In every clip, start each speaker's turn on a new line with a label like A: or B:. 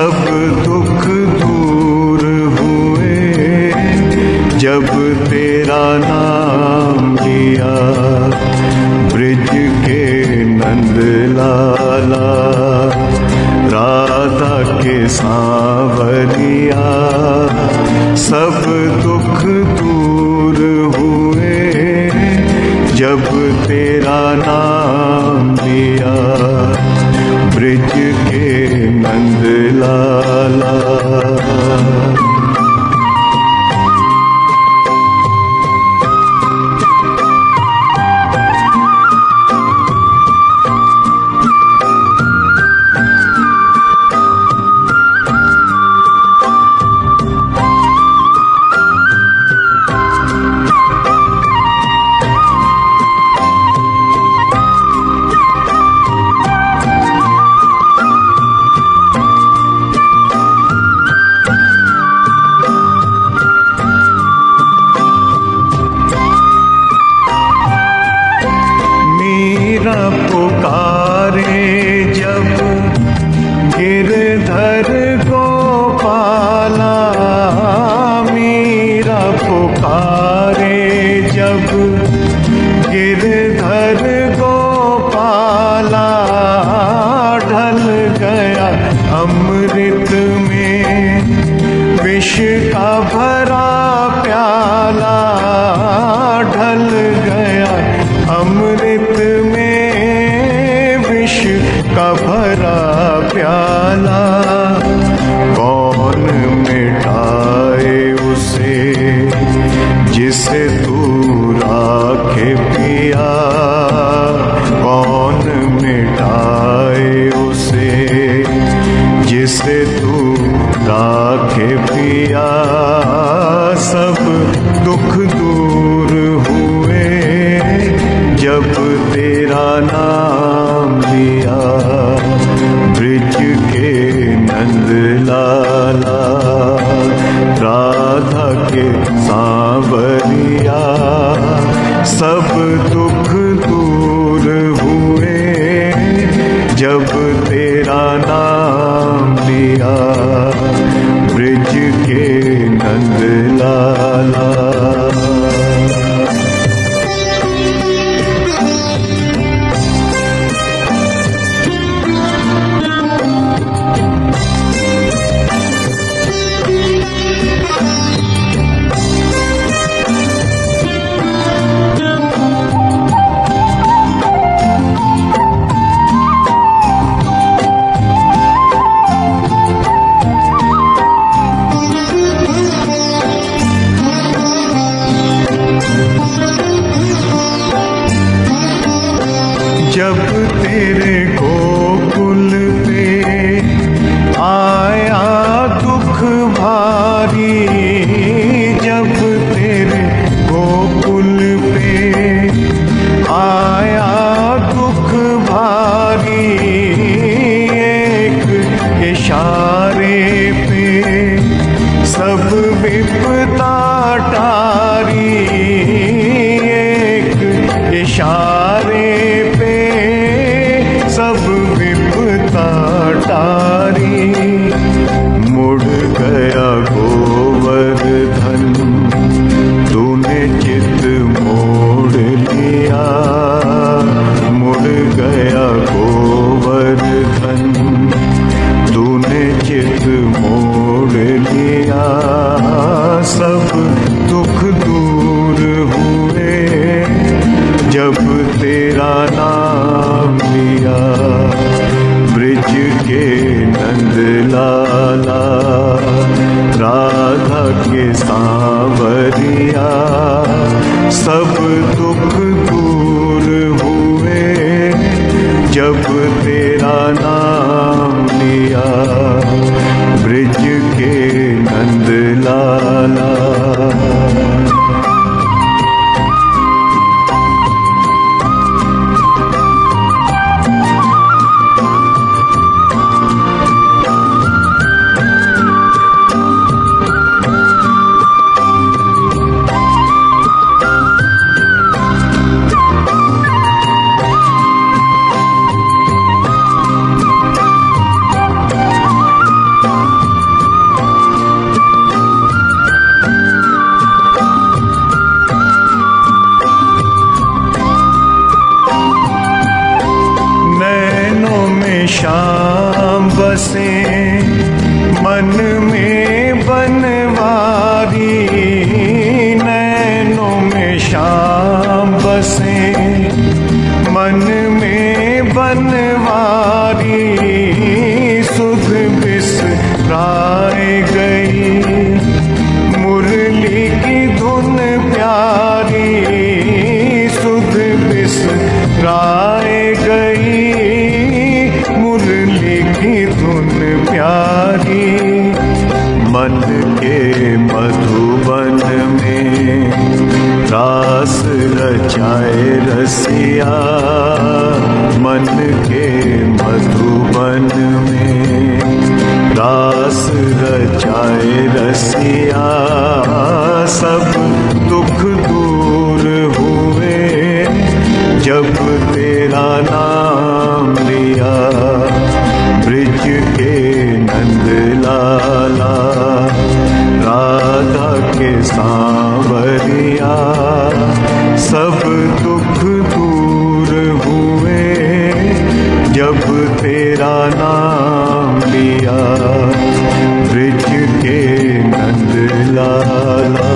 A: सब दुख दूर हुए जब तेरा नाम लिया। ब्रिज के नंद लाला राधा के सांवरिया, सब दुख दूर हुए जब तेरा नाम लिया। ब्रिज के नंद लाला। पुकारे जब गिरधर गोपाला, मीरा पुकारे जब गिरधर गोपाला, ढल गया अमृत में विष का भरा प्याला। ढल गया अमृत में का भरा प्याला। कौन मिटाए उसे जिसे तू राखे पिया। कौन मिटाए उसे जिसे तू राखे पिया। सब दुख दूर हुए जब तेरा नाम लिया। ब्रिज के नंद लाला राधा के सांवरिया, सब दुख दूर हुए जब तेरा नाम लिया। ब्रिज के नंद लाला। जब तेरे गोकुल पे आया दुख भारी। जब तेरे गोकुल पे आया दुख भारी। एक इशारे पे सब विपदा टारी। एक इशारे सब विपदा टारी। मुड़ गया गोवर्धन तूने चित मोड़ लिया। मुड़ गया गोवर्धन तूने चित मोड़ लिया। सब दुख दूर हुए जब तेरा नाम लिया। ब्रिज के नंद लाला राधा के सांवरिया, सब दुख दूर हुए जब तेरा नाम लिया। ब्रिज के नंद लाला। राय गई, मुरली की धुन प्यारी सुध बिसराए गई, मुरली की धुन प्यारी। मन के मधुबन में रास रचाए रसिया, मन के मधुबन में रास रचाए रसिया। सब दुख दूर हुए जब तेरा नाम लिया, ब्रिज के नंद लाला राधा के सांवरिया। सब दुख दूर हुए जब तेरा नाम लिया, ब्रिज के नंद लाला।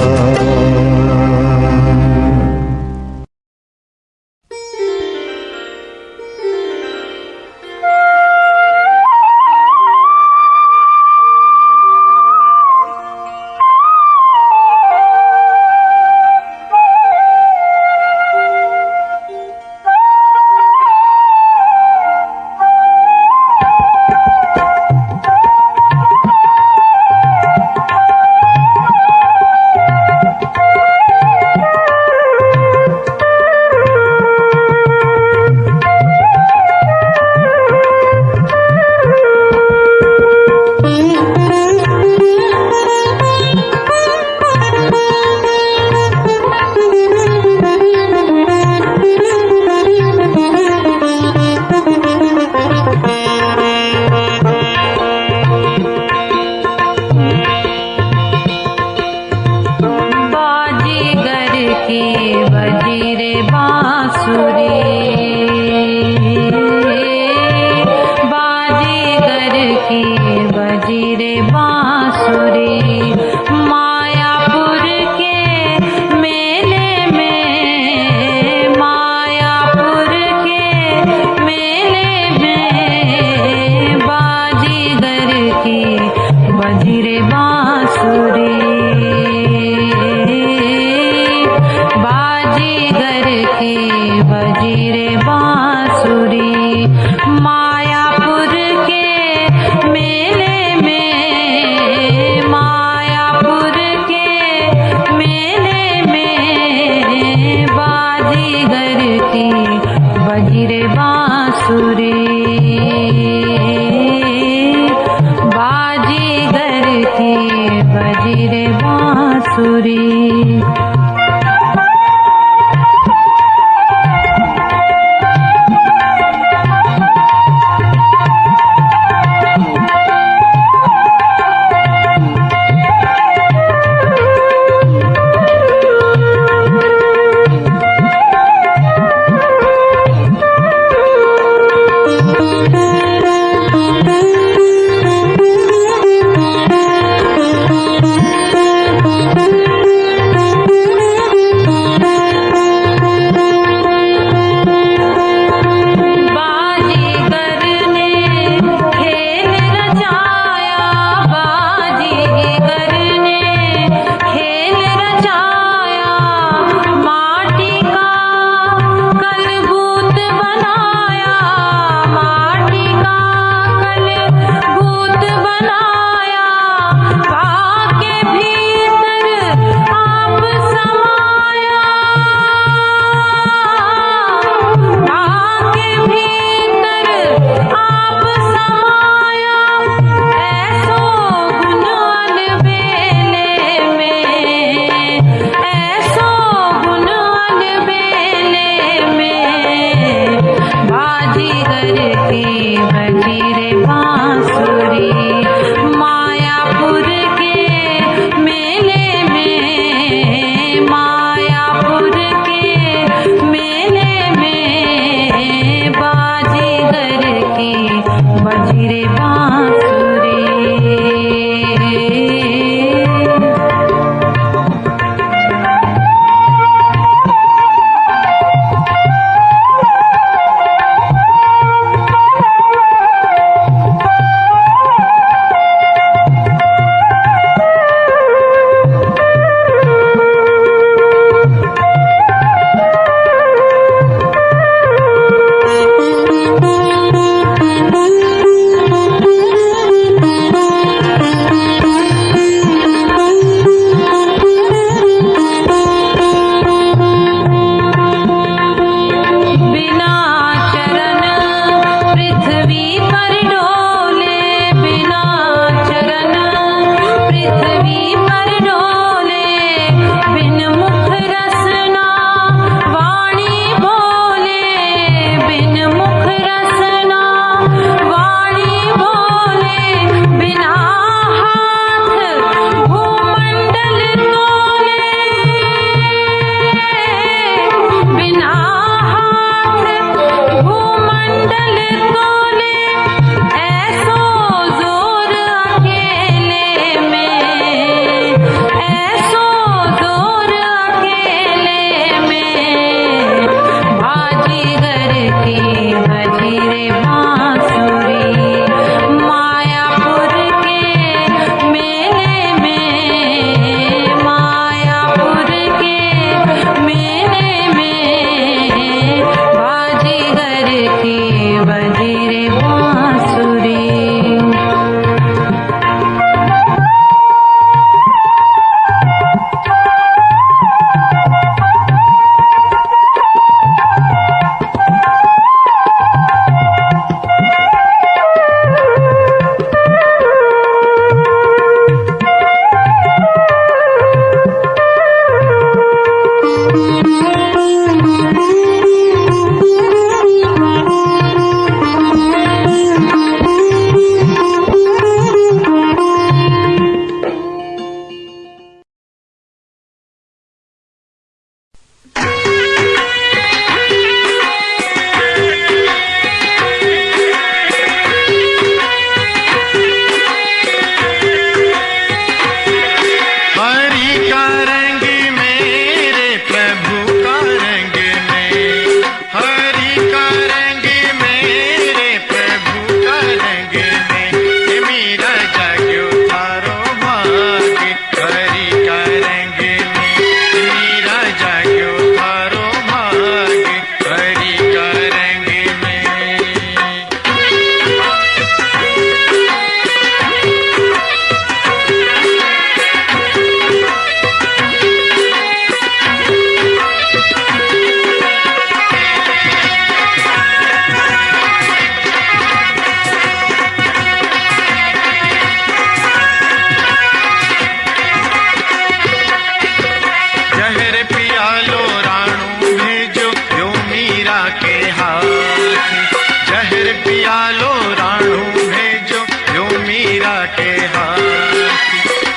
B: हाथ।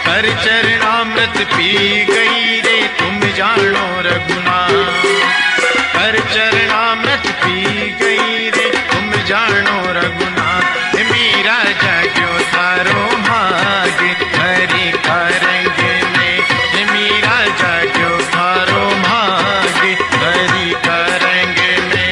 B: कर चरणामृत पी गई रे तुम जानो रघुनाथ। कर चरणामृत पी गई रे तुम जानो रघुनाथ। मीरा जाग्यो थारो भाग हरि का रंग में। मीरा जाग्यो थारो भाग हरि का रंग में।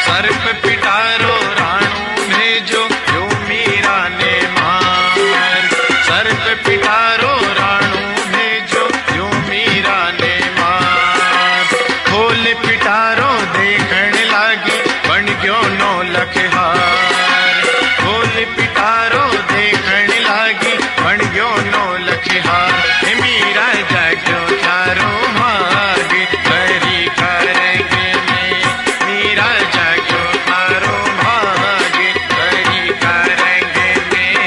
B: सर्प पिटारो राणो भेजो जो मीरा ने मार। सर्प पिटारो राणो भेजो जो मीरा ने मार। खोल पिटारो देखण लागी बन गयो 9 लख हार। खोल पिटारो देखण लागी बन गयो 9 लख हार। मीरा जाग्यो थारो भाग हरि का रंग में। मीरा जाग्यो थारो भाग हरि का रंग में।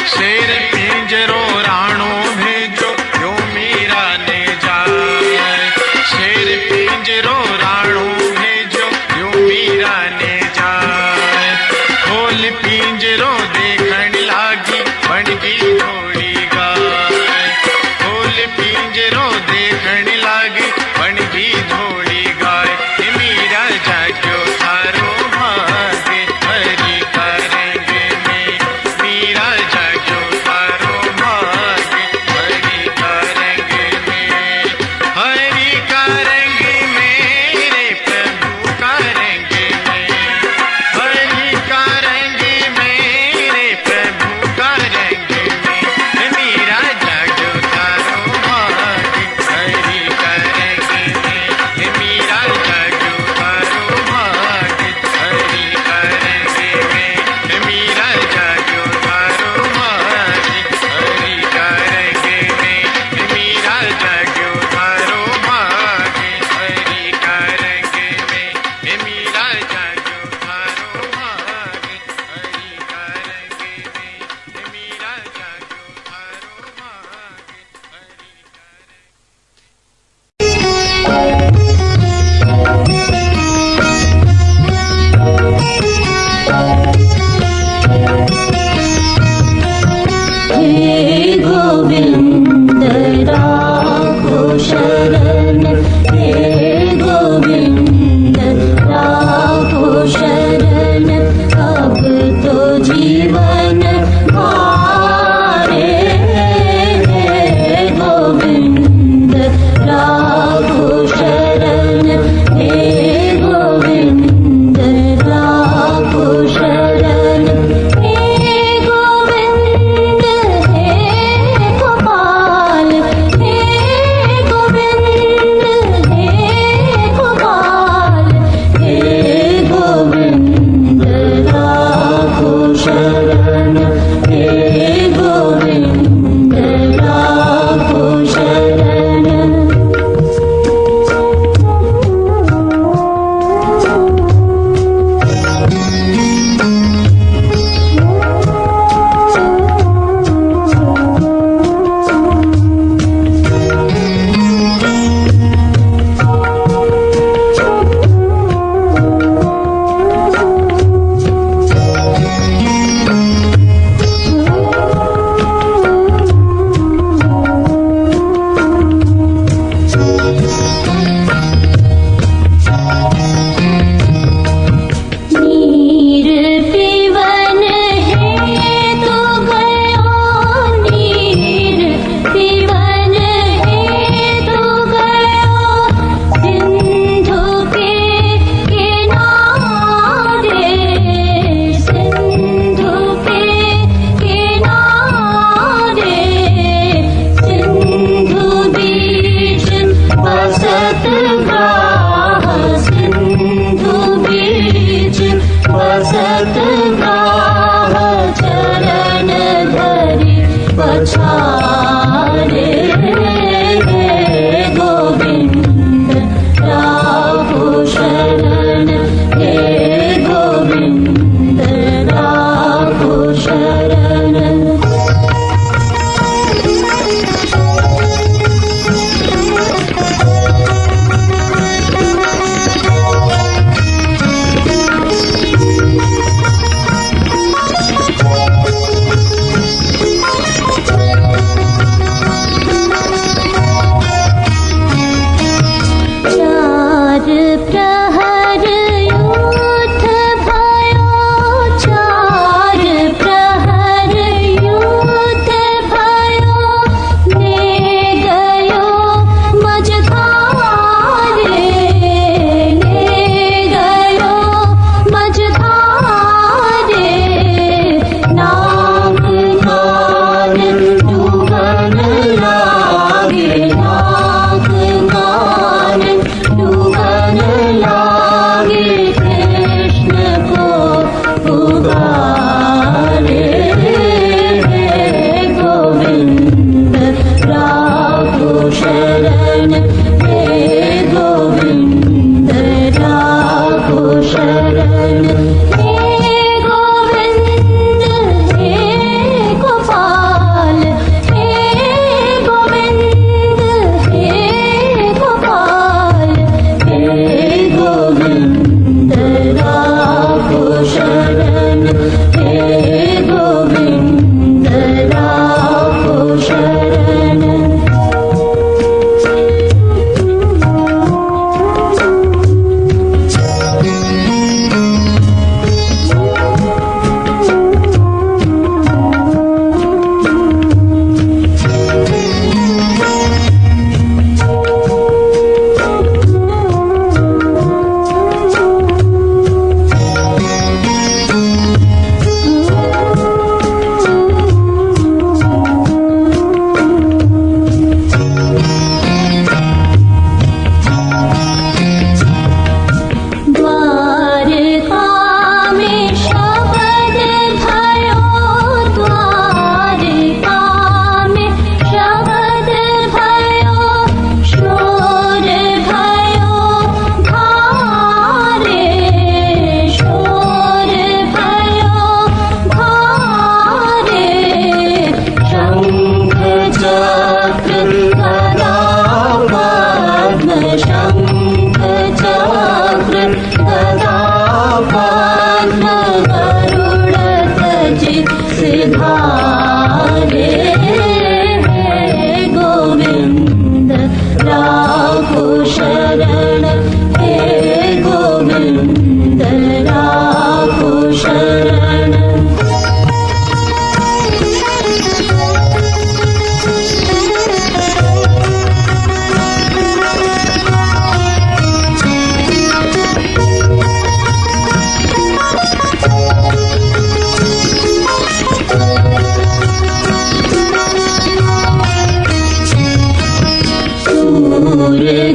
B: शेर पिंजरो राणो भेजो जो मीरा ने जाए। शेर पिंजरो राणो भेजो जो मीरा ने जाए। खोल पिंजरो देखण लागी बन गई थोड़ी गाय। खोल पिंजरो देखण लागी बन गई थोड़ी गाय। मीरा जाग्यो थारो भाग हरि का रंग में। मीरा जाग्यो थारो भाग हरि का रंग में। हरि का रंग में रे प्रभु का रंग में। हरि का रंग में रे प्रभु का रंग में। मीरा जाग्यो थारो भाग हरि का रंग में। मीरा जाग्यो थारो भाग हरि का रंग में। मीरा जाग्यो थारो भाग हरि का रंग में। मीरा जाग्यो थारो भाग हरि का रंग में। मीरा जाग्यो थारो भाग हरि का रंग में। मीरा जाग्यो थारो भाग हरि का रंग।
C: हे गोविंद राखो शरण। हे गोविंद राखो शरण। अब तो जीवन हारे। हे गोविंद राखो शरण। हे गोविंद राखो शरण। हे गोविंद हे गोपाल। हे गोविंद हे गोपाल। हे गोविंद राखो शरण। हे गोविंद राखो शरण। शरण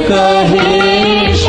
C: कहे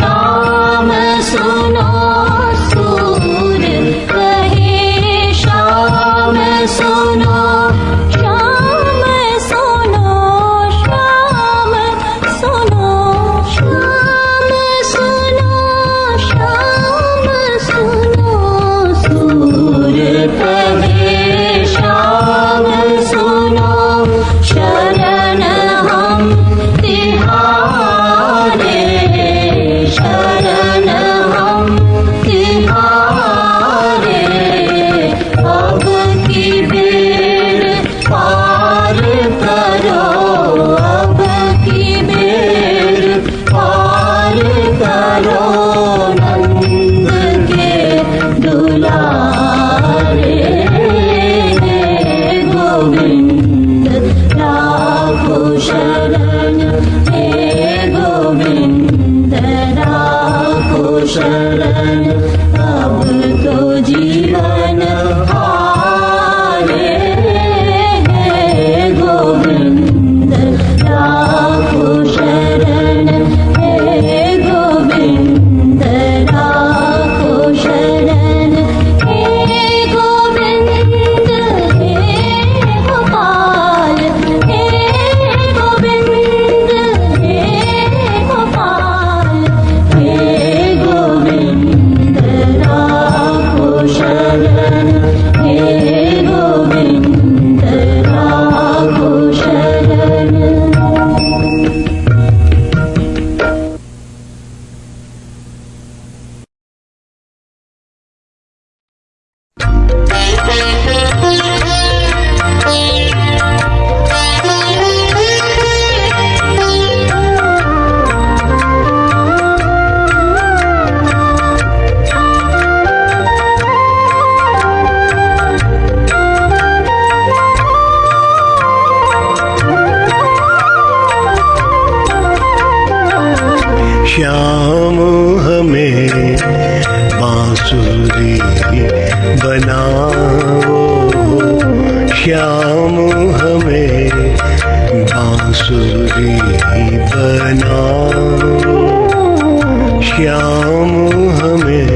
D: श्याम हमें बांसुरी बनाओ, श्याम हमें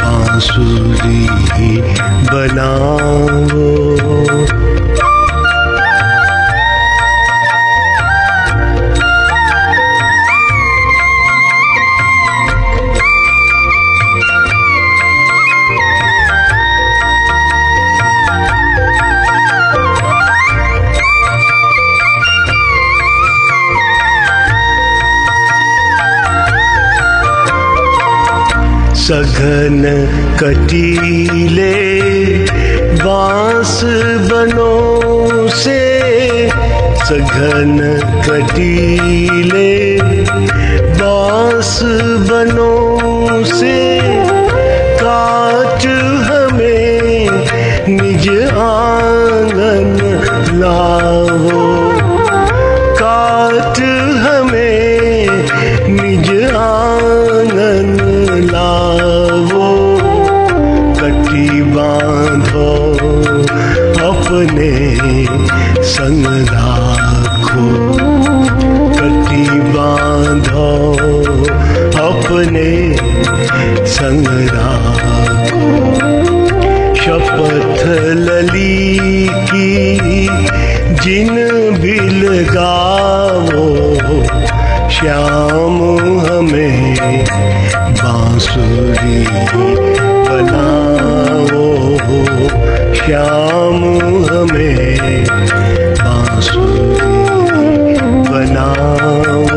D: बांसुरी बनाओ। सघन कटीले बांस बनों से, सघन कटीले बांस बनों से काट हमें निज आंगन लाओ, काट हमें निज आंगन लाओ। कटी बांधो अपने संग राखो, कटी बांधो अपने संग राखो। शपथ लली की जिन भी लगाओ, श्याम हमें बांसुरी बनाओ, श्याम हमें बांसुरी बनाओ।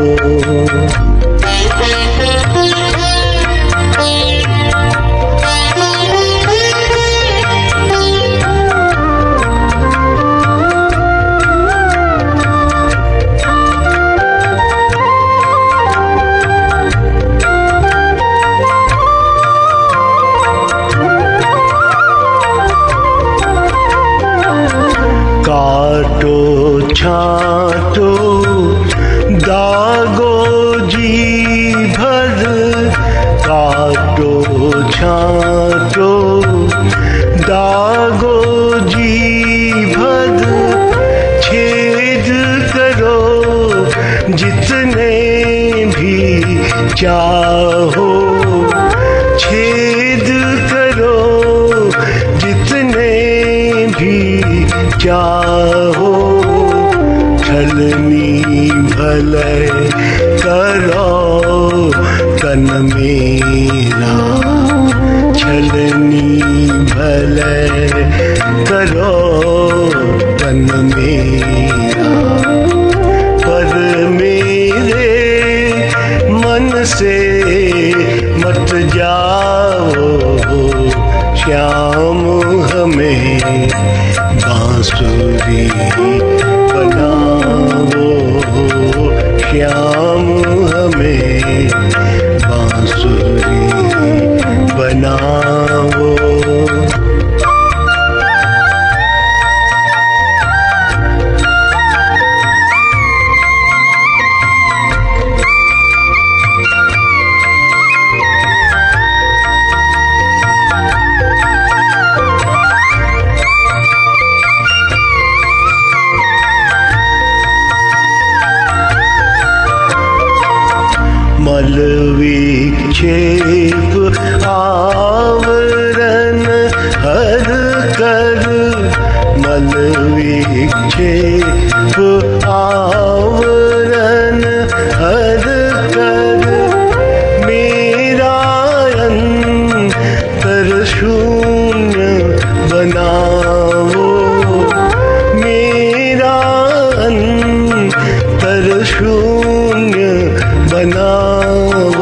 D: काटो छाटो दागो जी भर, काटो छाटो दागो जी भर। छेद करो जितने भी चाहो, छेद करो जितने भी चाहो। छलनी भले करो तन मेरा, छलनी भले करो तन मेरा। पर मेरे मन से मत जाओ, श्याम हमें बांसुरी बनाओ, श्याम हमें बांसुरी बनाओ। मल विक्षेप आवरण हर कर, मल विक्षेप आवरण हर कर। मेरा अंतर शून्य बनाओ, मेरा अंतर शून्य बनाओ।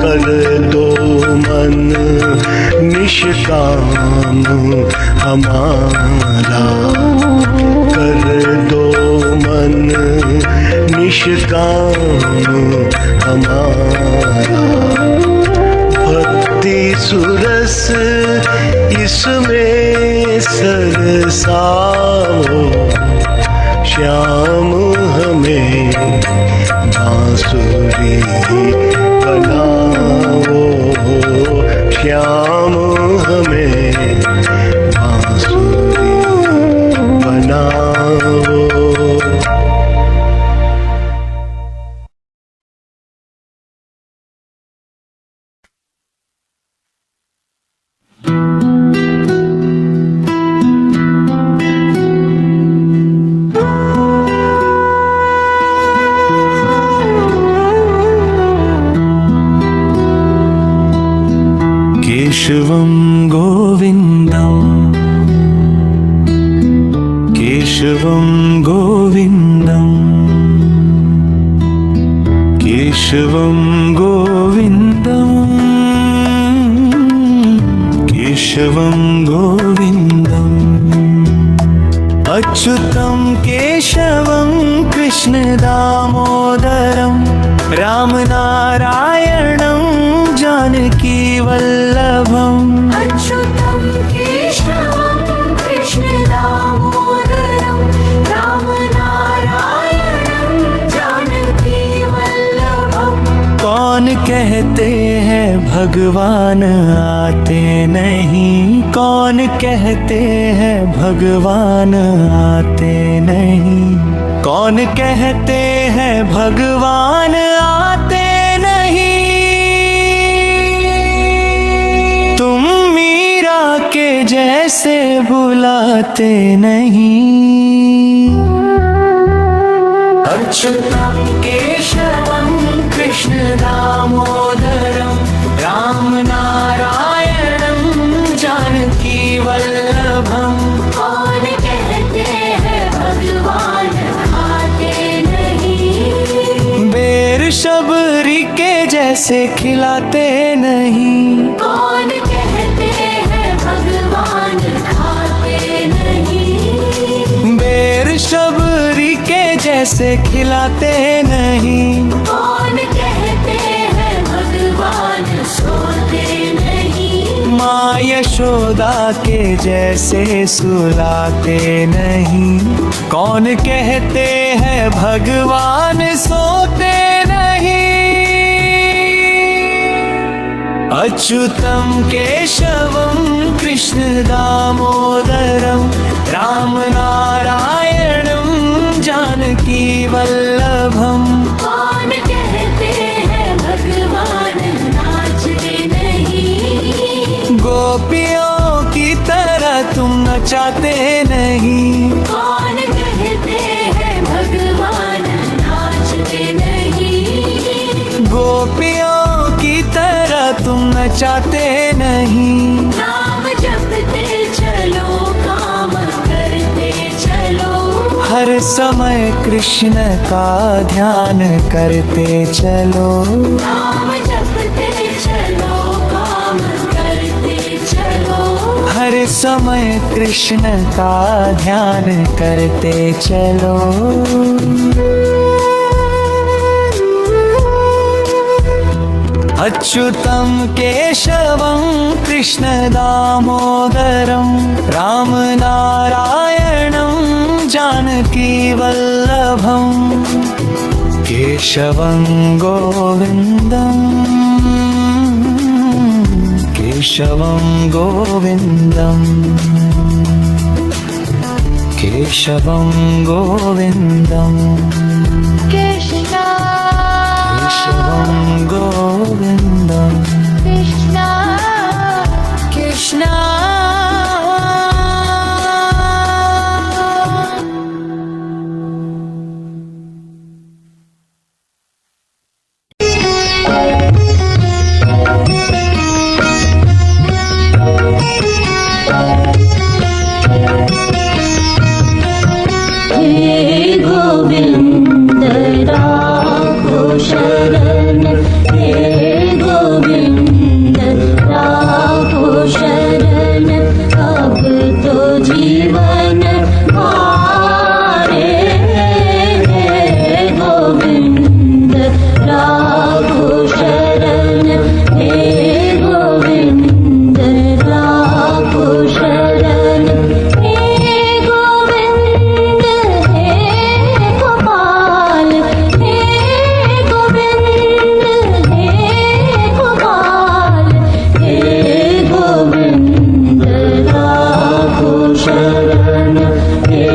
D: कर दो मन निष्काम हमारा, कर दो मन निष्काम हमारा। भक्ति सुरस इसमें सरसाओ, श्याम हमें बांसुरी बनाओ, श्याम हमें बांसुरी
A: केशवं गोविन्दम् केशवं गोविन्दम् केशवं गोविन्दम् अच्युतं केशवं कृष्णदामोदरं रामनारायणं जानकीवल्लभम्
C: अच्युतं केशवं कृष्णदामोदरं रामनारायणं जानकीवल्लभम्।
A: कौन कहते हैं भगवान आते नहीं, कौन कहते हैं भगवान आते नहीं, कौन कहते हैं भगवान आते नहीं, तुम मीरा के जैसे बुलाते नहीं। अच्युतं केशवं कृष्णदामोदरं रामनारायणं जानकीवल्लभम्।
C: कौन कहते हैं भगवान आते नहीं,
A: बेर शबरी के जैसे खिलाते नहीं,
C: कौन कहते हैं भगवान खाते नहीं,
A: बेर शबरी के जैसे खिलाते नहीं,
C: कौन कहते हैं भगवान सोते नहीं,
A: माँ यशोदा के जैसे सुलाते नहीं, कौन कहते हैं भगवान सोते नहीं। अच्युतं केशवं कृष्णदामोदरं रामनारायणं जानकीवल्लभम्।
C: कौन कहते हैं भगवान नाचते नहीं,
A: गोपियों की तरह तुम नचाते नहीं,
C: कौन कहते हैं भगवान नाचते नहीं,
A: गोपियों की तरह तुम नचाते नहीं,
C: नाम जपते चलो काम करते चलो,
A: हर समय कृष्ण का ध्यान करते चलो,
C: नाम जपते चलो काम करते चलो,
A: हर समय कृष्ण का ध्यान करते चलो। अच्युतं केशवं कृष्णदामोदरं रामनारायणं जानकीवल्लभम्। केशवं गोविन्दम् केशवं गोविन्दम् केशवं गोविन्दम्
C: कृष्णा
A: केशवं गोविन्दम्
C: कृष्णा
A: कृष्णा
C: हे गोविंद राखो शरण, हे गोविंद राखो शरण, अब तो जीवन हारे, हे गोविंद राखो शरण, हे गोविंद राखो शरण, हे गोविंद हे गोपाल, हे गोविंद हे गोपाल, हे गोविंद राखो शरण, हे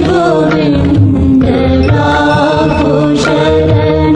C: गोविंद राखो शरण।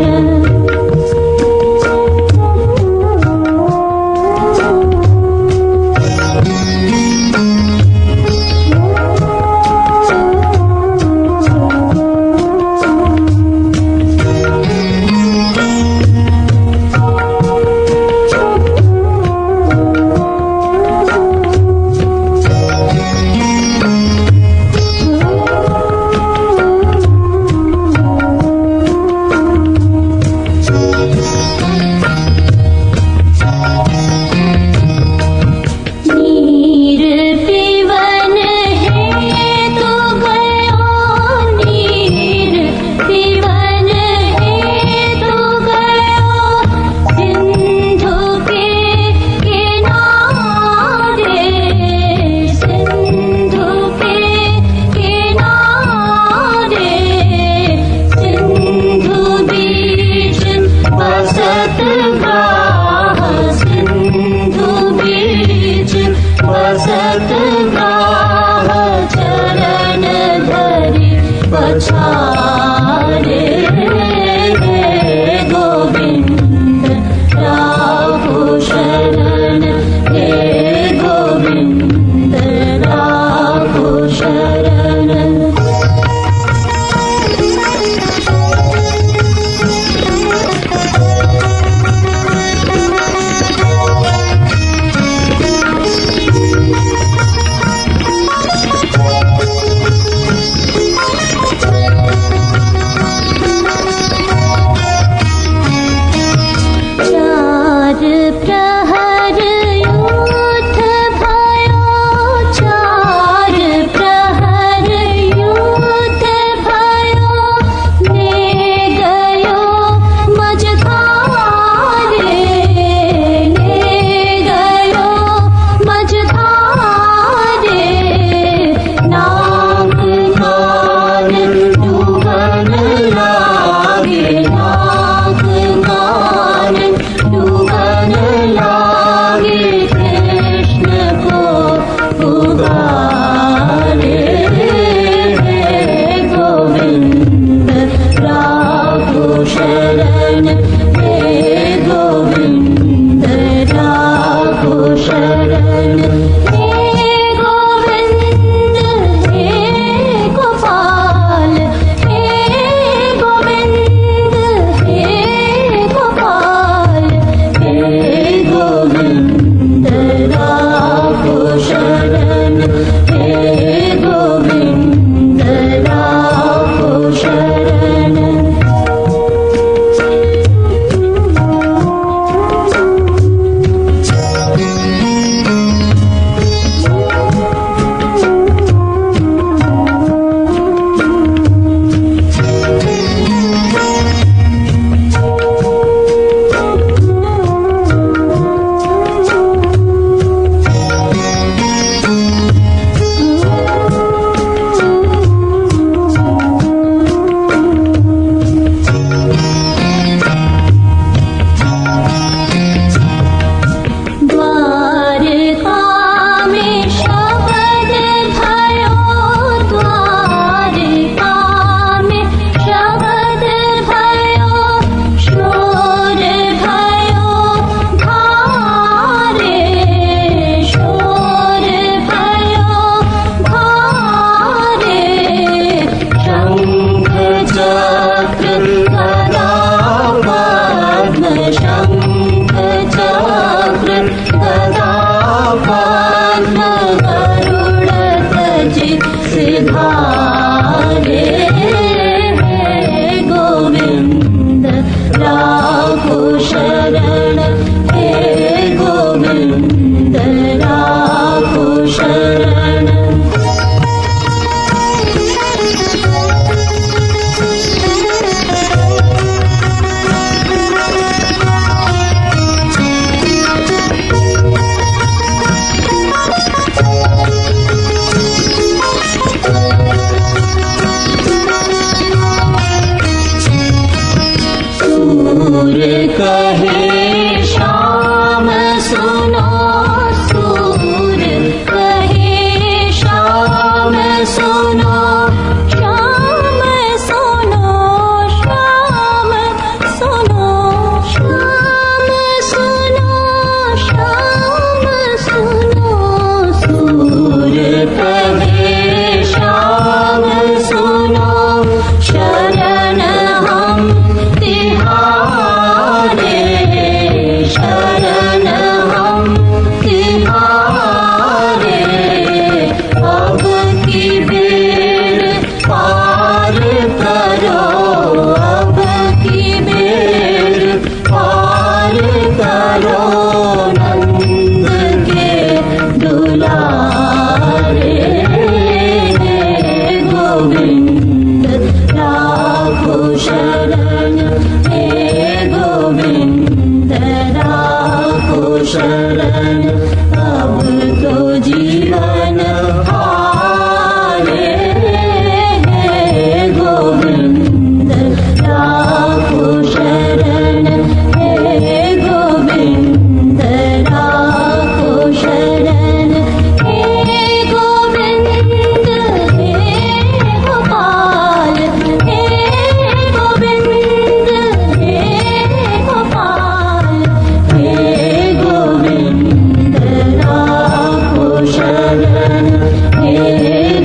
C: हे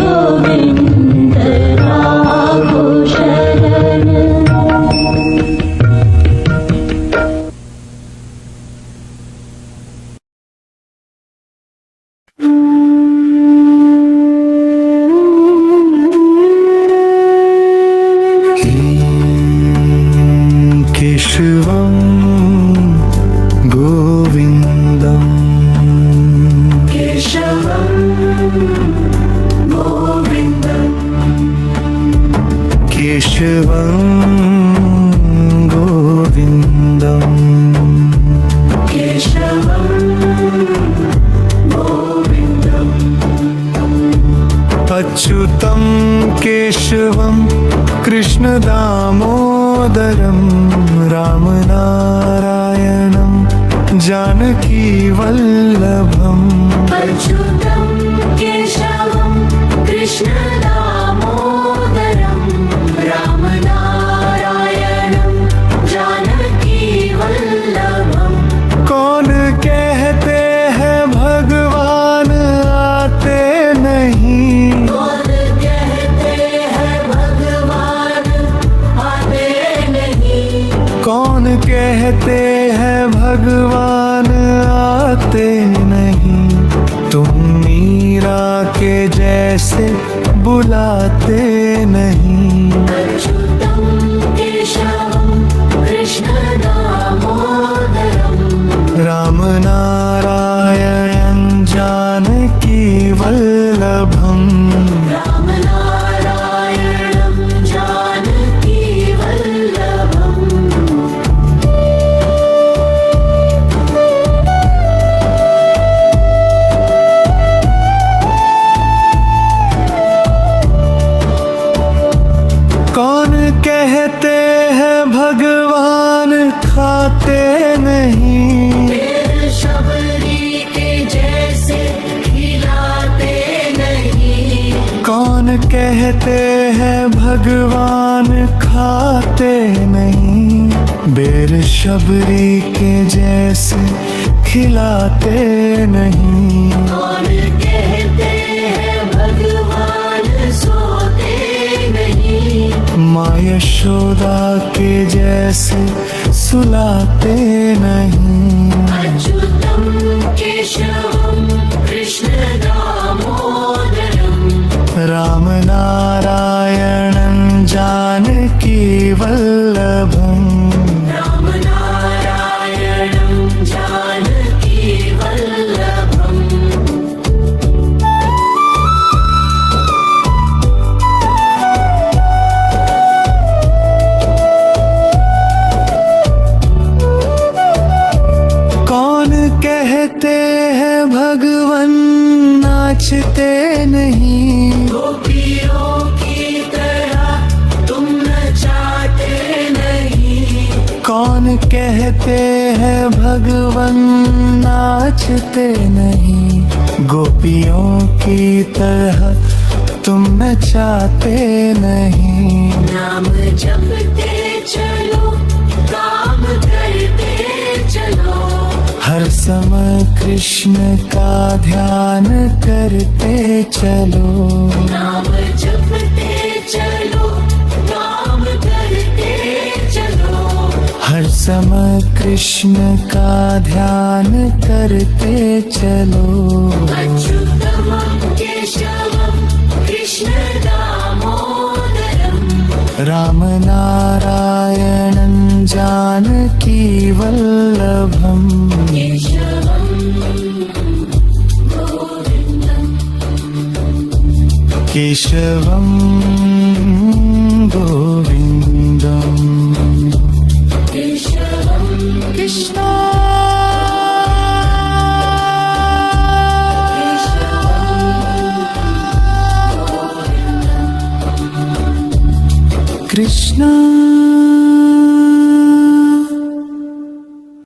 C: गोविंद राखो शरण
A: केशवं गोविन्दम् केशवं गोविन्दम् केशवं गोविन्दम् केशवं गोविन्दम् अच्युतं केशवं कृष्णदामोदरं रामनारायणं जानकीवल्लभम्
C: अच्युतं केशवं कृष्णदामोदरं रामनारायणं जानकीवल्लभम्
A: कौन कहते हैं भगवान आते नहीं
C: कौन कहते हैं भगवान आते नहीं
A: कौन कहते हैं भगवान आते नहीं तुम मीरा के जैसे बुलाते नहीं
C: अच्युतं केशवं कृष्णदामोदरं
A: रामनारायणं जानकीवल्लभम्
C: रामनारायणं जानकीवल्लभम्
A: कौन कहते हैं भगवान खाते नहीं
C: फिर शबरी के जैसे खिलाते नहीं
A: कौन कहते हैं भगवान खाते नहीं बेर शबरी के जैसे खिलाते नहीं
C: कौन कहते हैं भगवान सोते नहीं
A: माँ यशोदा के जैसे सुलाते नहीं
C: अच्युतं केशवं कृष्णदामोदरं
A: रामनारायणं जानकीवल्लभम्
C: रामनारायणं जानकीवल्लभम्
A: कौन कहते हैं भगवन नाचते नहीं
C: गोपियों की तरह तुम नचाते नहीं
A: कौन कहते हैं भगवन नाचते नहीं गोपियों की तरह तुम नचाते नहीं
C: नाम जपते चलो काम करते चलो
A: हर समय कृष्ण का ध्यान करते चलो
C: नाम जपते चलो काम करते चलो
A: हर समय कृष्ण का ध्यान करते चलो
C: अच्युतं केशवं कृष्णदामोदरं
A: रामनारायणं जानकीवल्लभम्
C: केशवं गोविन्दम्
A: केशवं गोविन्दम्
C: केशवं
A: कृष्ण कृष्ण